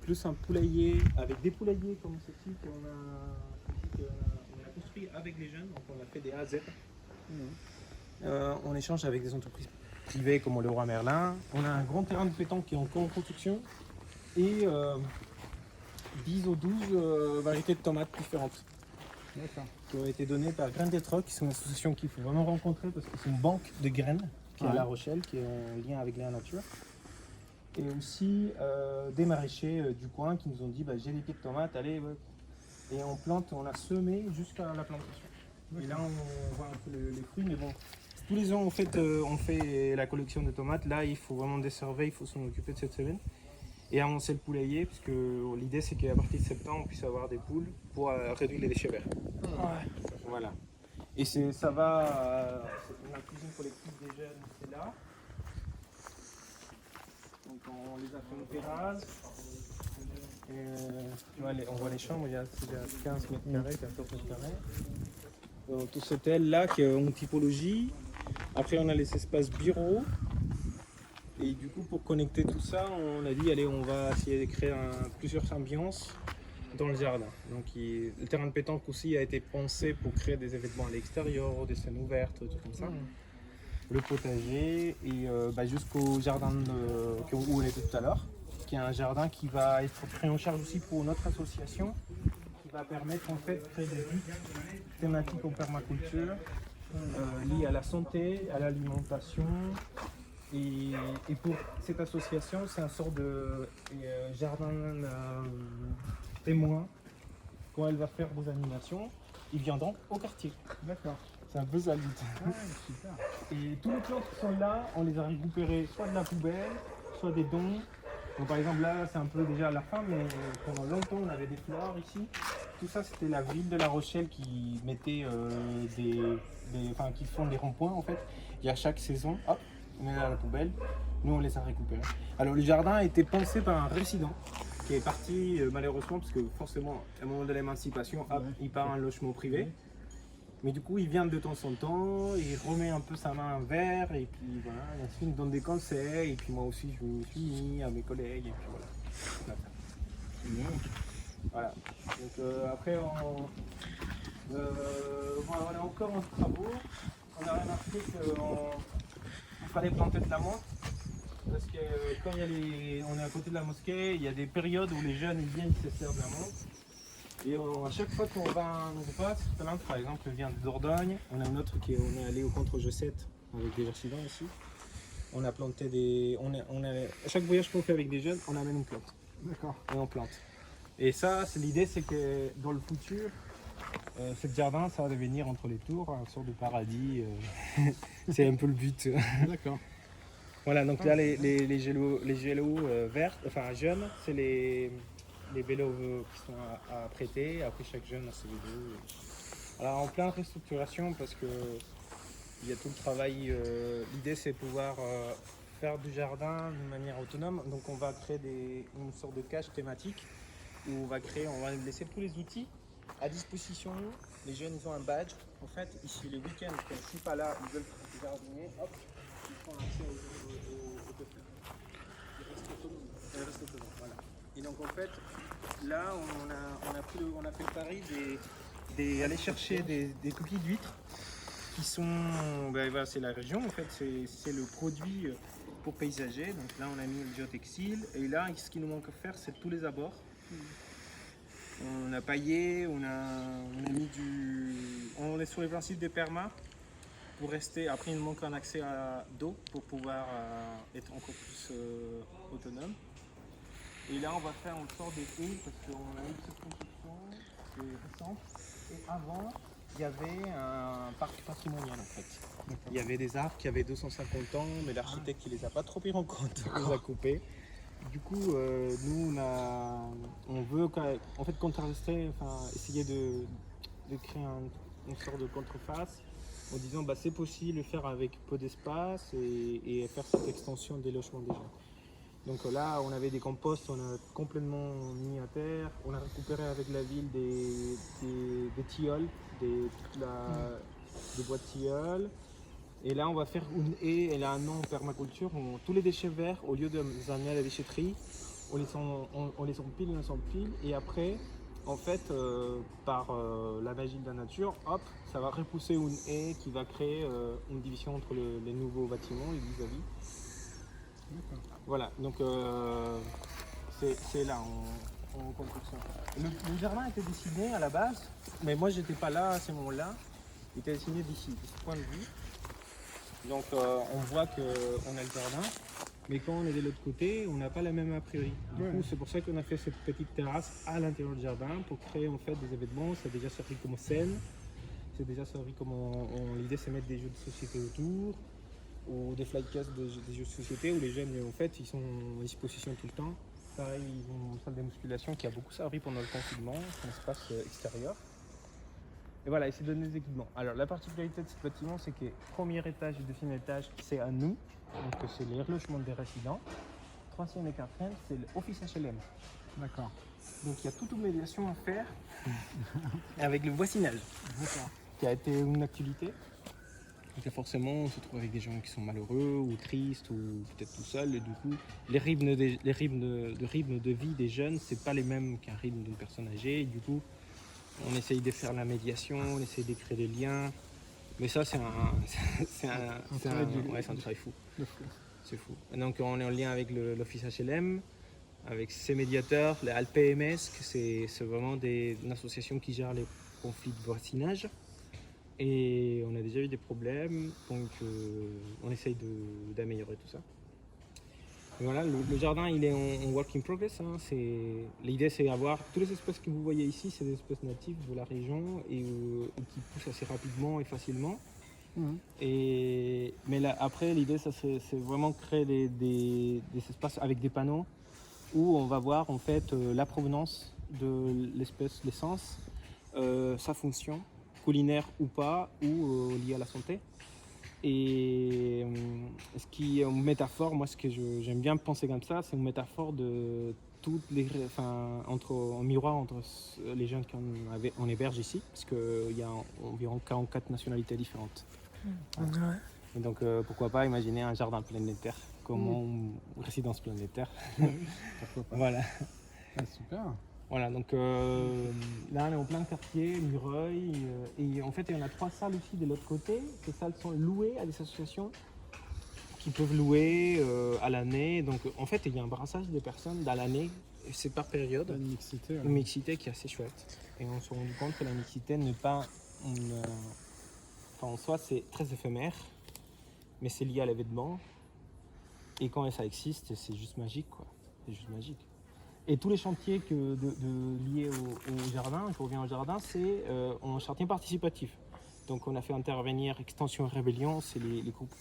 plus un poulailler avec des poulaillers comme ceci qu'on a construit avec les jeunes, donc on a fait des A à Z. On échange avec des entreprises privées comme le Leroy Merlin. On a un grand terrain de pétanque qui est encore en construction et 10 ou 12 variétés de tomates différentes. D'accord. Qui ont été données par Graines des Trocs, qui sont une association qu'il faut vraiment rencontrer parce que c'est une banque de graines qui est à La Rochelle, qui est en lien avec la nature. Et aussi des maraîchers du coin qui nous ont dit j'ai des pieds de tomates, allez, ouais. Et on plante, on a semé jusqu'à la plantation. Et là on voit un peu les fruits, mais bon, tous les ans en fait, on fait la collection de tomates. Là il faut vraiment décerver, il faut s'en occuper de cette semaine. Et avancer le poulailler, parce que l'idée c'est qu'à partir de septembre on puisse avoir des poules pour réduire les déchets verts. Voilà. Et ça va, c'est la cuisine collective des jeunes, c'est là. Donc on les a fait une terrasse. Tu vois, on voit les chambres, il y a 15 mètres carrés, 14 mètres carrés. Donc, tout cet aile là qui est en typologie. Après on a les espaces bureaux. Et du coup pour connecter tout ça, on a dit allez on va essayer de créer plusieurs ambiances dans le jardin. Donc le terrain de pétanque aussi a été pensé pour créer des événements à l'extérieur, des scènes ouvertes, tout comme ça. Le potager et jusqu'au jardin où on était tout à l'heure, qui est un jardin qui va être pris en charge aussi pour notre association, qui va permettre en fait de créer des guides thématiques en permaculture liées à la santé, à l'alimentation. Et pour cette association, c'est un sort de jardin témoin. Quand elle va faire des animations, ils viendront au quartier. D'accord. C'est un peu ça le but. Ah, super. Et tous les plantes qui sont là, on les a récupérées soit de la poubelle, soit des dons. Donc, par exemple là, c'est un peu déjà à la fin, mais pendant longtemps, on avait des fleurs ici. Tout ça, c'était la ville de La Rochelle qui mettait qui font des ronds-points en fait. Et à chaque saison, hop, on met à la poubelle. Nous, on les a récupérés. Alors, le jardin a été pensé par un résident qui est parti malheureusement, parce que forcément, à un moment de l'émancipation, hop, il part en logement privé. Mais du coup, il vient de temps en temps, il remet un peu sa main vers, et puis voilà, et ensuite il me donne des conseils, et puis moi aussi je me suis mis à mes collègues, et puis voilà. Voilà. Donc après, on est encore en travaux. On a remarqué qu'il fallait planter de la menthe, parce que quand on est à côté de la mosquée, il y a des périodes où les jeunes ils viennent se servent de la menthe. Et à chaque fois qu'on va à un endroit, l'un par exemple vient de Dordogne, on a un autre on est allé au contre-G7 avec des résidents ici. On a planté à chaque voyage qu'on fait avec des jeunes, on amène une plante. D'accord. Et on plante. Et ça, l'idée c'est que dans le futur, ce jardin, ça va devenir entre les tours une sorte de paradis. C'est un peu le but. D'accord. Voilà, donc là les gélos verts, enfin jeunes, c'est les vélos qui sont à prêter. Après chaque jeune a ses vélos. Alors en pleine restructuration parce que il y a tout le travail. L'idée c'est pouvoir faire du jardin d'une manière autonome. Donc on va créer une sorte de cage thématique où on va laisser tous les outils à disposition. Les jeunes ils ont un badge. En fait ici les week-ends quand je suis pas là, ils veulent jardiner, hop, ils font accès au coffre. Ils restent autonomes. Voilà. Et donc en fait, là on a fait le pari d'aller chercher des coquilles d'huîtres qui sont, voilà, c'est la région en fait, c'est le produit pour paysager. Donc là on a mis le géotextile et là ce qu'il nous manque à faire c'est tous les abords. On a paillé, on a mis on est sur les principes des permas pour rester. Après il nous manque un accès à d'eau pour pouvoir être encore plus autonome. Et là, on va faire une sorte de haies parce qu'on a eu cette construction qui est récente. Et avant, il y avait un parc patrimonial en fait. Il y avait des arbres qui avaient 250 ans, mais l'architecte ne les a pas trop pris en compte. Il les a coupés. Du coup, nous, on veut en fait contrarester, essayer de créer une sorte de contreface en disant c'est possible de faire avec peu d'espace et faire cette extension des logements des gens. Donc là, on avait des composts, on a complètement mis à terre. On a récupéré avec la ville des tilleuls, des bois de tilleuls. Et là, on va faire une haie, elle a un nom en permaculture. Tous les déchets verts, au lieu de les amener à la déchetterie, on les empile, et après, en fait, par la magie de la nature, hop, ça va repousser une haie qui va créer une division entre les nouveaux bâtiments, les vis-à-vis. D'accord. Voilà, donc c'est là en construction. Le jardin était dessiné à la base, mais moi j'étais pas là à ce moment-là. Il était dessiné d'ici, de ce point de vue. Donc on voit qu'on a le jardin, mais quand on est de l'autre côté, on n'a pas la même a priori. Du coup, c'est pour ça qu'on a fait cette petite terrasse à l'intérieur du jardin pour créer en fait des événements. Ça a déjà servi comme scène, c'est déjà servi comme l'idée c'est mettre des jeux de société autour, ou des flycasts des jeux de société où les jeunes en fait ils sont en disposition tout le temps. Pareil, ils ont une salle de musculation qui a beaucoup servi pendant le confinement, un espace extérieur. Et voilà, et c'est donner des équipements. Alors la particularité de ce bâtiment, c'est que premier étage et deuxième étage, c'est à nous, donc c'est les relogements des résidents. Troisième et quatrième, c'est l'office HLM. D'accord. Donc il y a toute une médiation à faire avec le voisinage, D'accord. qui a été une activité. Donc là, forcément, on se trouve avec des gens qui sont malheureux ou tristes ou peut-être tout seuls. Et du coup, les rythmes de vie des jeunes, c'est pas les mêmes qu'un rythme d'une personne âgée. Et du coup, on essaye de faire la médiation, on essaye de créer des liens. Mais ça, c'est un travail fou. C'est fou. Et donc, on est en lien avec l'office HLM, avec ses médiateurs, les ALPMS, c'est vraiment une association qui gère les conflits de voisinage. Et on a déjà eu des problèmes, donc on essaye d'améliorer tout ça. Et voilà, le jardin il est en work in progress. Hein. L'idée c'est d'avoir tous les espèces que vous voyez ici, c'est des espèces natives de la région et qui poussent assez rapidement et facilement. Mais là, après l'idée c'est vraiment créer des espaces avec des panneaux où on va voir en fait la provenance de l'espèce, l'essence, sa fonction culinaire ou pas, ou lié à la santé. Et ce qui est une métaphore, moi ce que j'aime bien penser comme ça, c'est une métaphore de toutes les, en miroir entre les jeunes qu'on héberge ici, parce qu'il y a environ 44 nationalités différentes. Voilà. Et donc pourquoi pas imaginer un jardin planétaire, comme une résidence planétaire. Pourquoi pas. Voilà. Ah, super. Voilà, donc là on est en plein quartier, Mureuil, et en fait il y en a 3 salles aussi de l'autre côté. Ces salles sont louées à des associations qui peuvent louer à l'année. Donc en fait il y a un brassage de personnes dans l'année, et c'est par période. Une mixité. Une mixité qui est assez chouette. Et on s'est rendu compte que la mixité n'est pas en soi c'est très éphémère, mais c'est lié à l'événement. Et quand ça existe, c'est juste magique quoi. C'est juste magique. Et tous les chantiers liés au jardin, je reviens au jardin, c'est un chantier participatif. Donc on a fait intervenir Extension Rébellion, c'est les groupes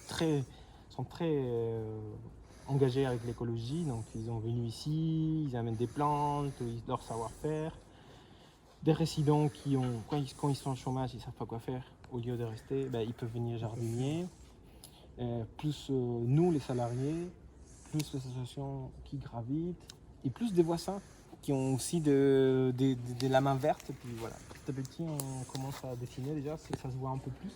sont très engagés avec l'écologie. Donc ils sont venus ici, ils amènent des plantes, leur savoir-faire. Des résidents qui quand ils sont en chômage, ils ne savent pas quoi faire. Au lieu de rester, ils peuvent venir jardinier. Plus nous les salariés, plus les associations qui gravitent. Et plus des voisins qui ont aussi de la main verte. Et puis voilà, petit à petit, on commence à dessiner déjà, ça se voit un peu plus.